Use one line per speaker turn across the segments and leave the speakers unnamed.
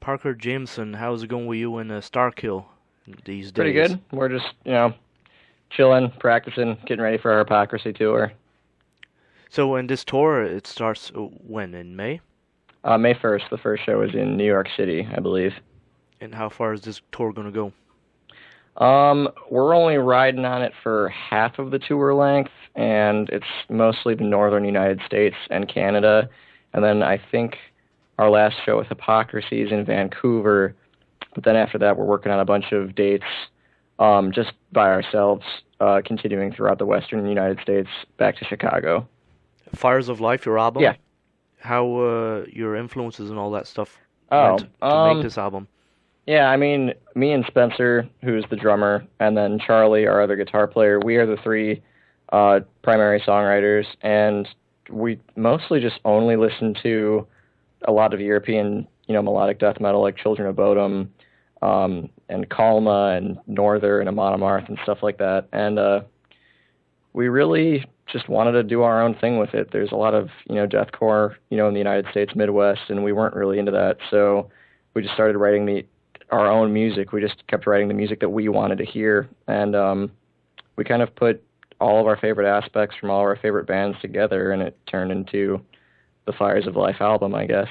Parker Jameson, how's it going with you in Starkill these
Pretty
days?
good. We're just, chilling, practicing, getting ready for our Hypocrisy tour.
So, in this tour, it starts when? In May?
May 1st, the first show is in New York City, I believe.
And how far is this tour going to go?
We're only riding on it for half of the tour length, and it's mostly the northern United States and Canada. And then I think our last show with Hypocrisy is in Vancouver. But then after that, we're working on a bunch of dates just by ourselves, continuing throughout the western United States back to Chicago.
Fires of Life, your album?
Yeah.
How your influences and all that stuff
Oh,
went to make this album?
Yeah, I mean, me and Spencer, who's the drummer, and then Charlie, our other guitar player, we are the three primary songwriters, and we mostly just only listen to a lot of European, melodic death metal like Children of Bodom, and Kalma, and Norther, and Amon Amarth, and stuff like that. And we really just wanted to do our own thing with it. There's a lot of, deathcore, in the United States Midwest, and we weren't really into that, so we just started writing our own music. We just kept writing the music that we wanted to hear, and we kind of put all of our favorite aspects from all of our favorite bands together, and it turned into the Fires of Life album, I guess.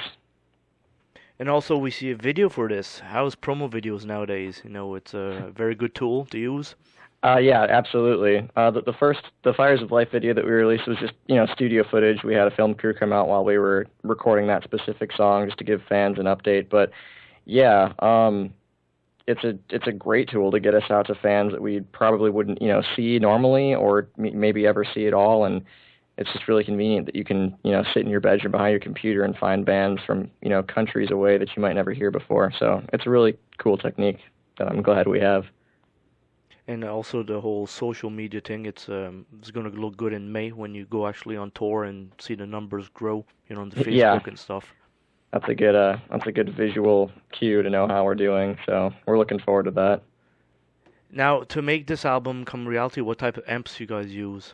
And also, we see a video for this. How's promo videos nowadays? It's a very good tool to use.
Yeah, absolutely. The Fires of Life video that we released was just, studio footage. We had a film crew come out while we were recording that specific song just to give fans an update, but yeah, it's a great tool to get us out to fans that we probably wouldn't, see normally or maybe ever see at all. And it's just really convenient that you can, sit in your bedroom behind your computer and find bands from, countries away that you might never hear before. So it's a really cool technique that I'm glad we have.
And also the whole social media thing. It's going to look good in May when you go actually on tour and see the numbers grow, on the Facebook
Yeah.
and stuff.
That's a good visual cue to know how we're doing. So we're looking forward to that.
Now, to make this album come reality, what type of amps you guys use?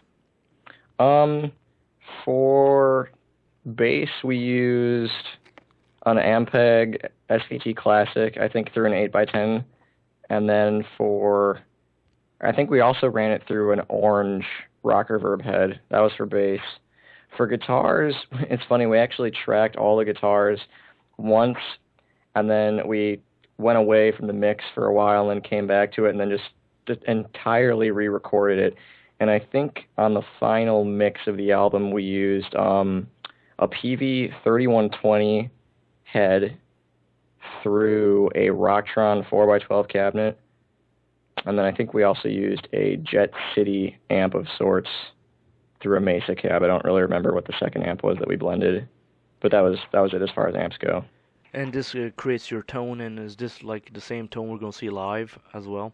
For bass, we used an Ampeg SVT Classic, I think through an 8x10, and then I think we also ran it through an orange rocker verb head. That was for bass. For guitars, it's funny, we actually tracked all the guitars once, and then we went away from the mix for a while and came back to it, and then just entirely re-recorded it. And I think on the final mix of the album, we used a PV 3120 head through a Rocktron 4x12 cabinet, and then I think we also used a Jet City amp of sorts through a Mesa cab. I don't really remember what the second amp was that we blended, but that was it as far as amps go.
And this creates your tone, and is this like the same tone we're going to see live as well?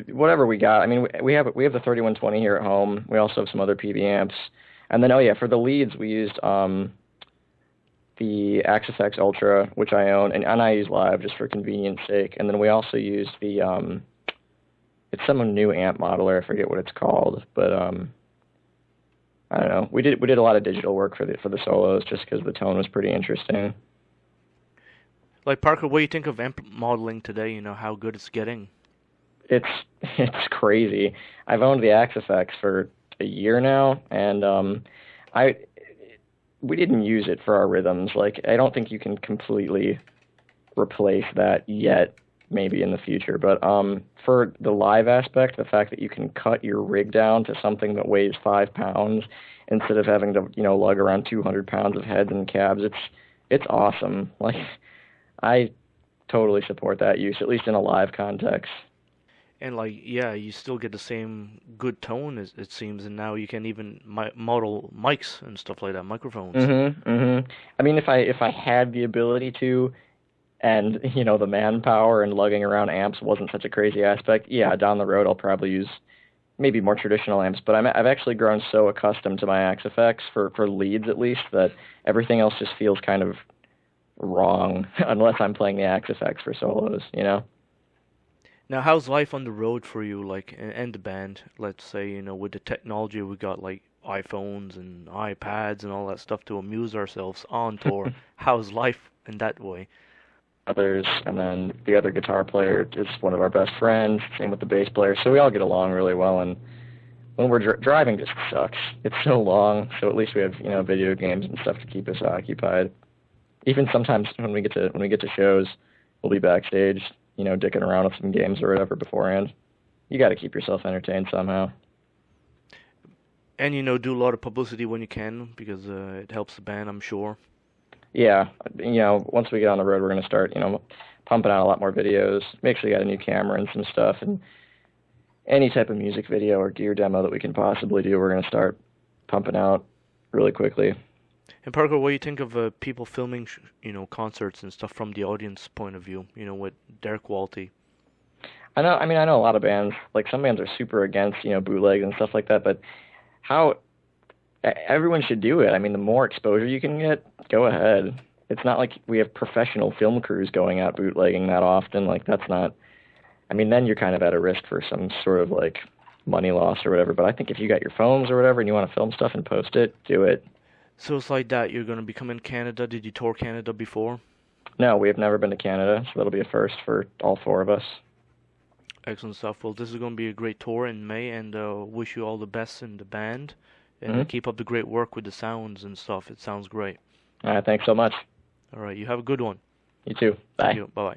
Whatever we got. I mean, we have the 3120 here at home. We also have some other PV amps, and then for the leads we used the Axis X Ultra, which I own, and I use live just for convenience sake. And then we also used the it's some new amp modeler. I forget what it's called, but I don't know. We did a lot of digital work for the solos just because the tone was pretty interesting.
Like Parker, what do you think of amp modeling today? How good it's getting.
It's crazy. I've owned the Axis X for a year now, and we didn't use it for our rhythms. Like, I don't think you can completely replace that yet. Maybe in the future, but for the live aspect, the fact that you can cut your rig down to something that weighs 5 pounds instead of having to lug around 200 pounds of heads and cabs, it's awesome. Like, I totally support that use, at least in a live context.
And you still get the same good tone, as it seems, and now you can even model mics and stuff like that, microphones.
I mean, if I had the ability to, and the manpower and lugging around amps wasn't such a crazy aspect, down the road I'll probably use maybe more traditional amps. But I've actually grown so accustomed to my Axe FX for leads at least that everything else just feels kind of wrong unless I'm playing the Axe FX for solos.
Now, how's life on the road for you, like, and the band? Let's say, with the technology we got, like iPhones and iPads and all that stuff to amuse ourselves on tour. How's life in that way.
Others, and then the other guitar player is one of our best friends. Same with the bass player, so we all get along really well. And when we're driving, just sucks. It's so long, so at least we have video games and stuff to keep us occupied. Even sometimes when we get to shows, we'll be backstage, dicking around with some games or whatever beforehand. You got to keep yourself entertained somehow.
And do a lot of publicity when you can because it helps the band, I'm sure.
Yeah, once we get on the road, we're going to start, pumping out a lot more videos. Make sure you got a new camera and some stuff, and any type of music video or gear demo that we can possibly do, we're going to start pumping out really quickly.
And Parker, what do you think of people filming, concerts and stuff from the audience point of view, with their quality?
I know a lot of bands, like some bands are super against, bootlegs and stuff like that, but everyone should do it. I mean, the more exposure you can get, go ahead. It's not like we have professional film crews going out bootlegging that often. Like, that's not, then you're kind of at a risk for some sort of, like, money loss or whatever. But I think if you got your phones or whatever and you want to film stuff and post it, do it.
So it's like that. You're going to become in Canada. Did you tour Canada before?
No, we have never been to Canada, so that'll be a first for all four of us.
Excellent stuff. Well, this is going to be a great tour in May, and wish you all the best in the band. And keep up the great work with the sounds and stuff. It sounds great.
All right, thanks so much.
All right, you have a good one.
You too. Bye.
Thank you. Bye-bye.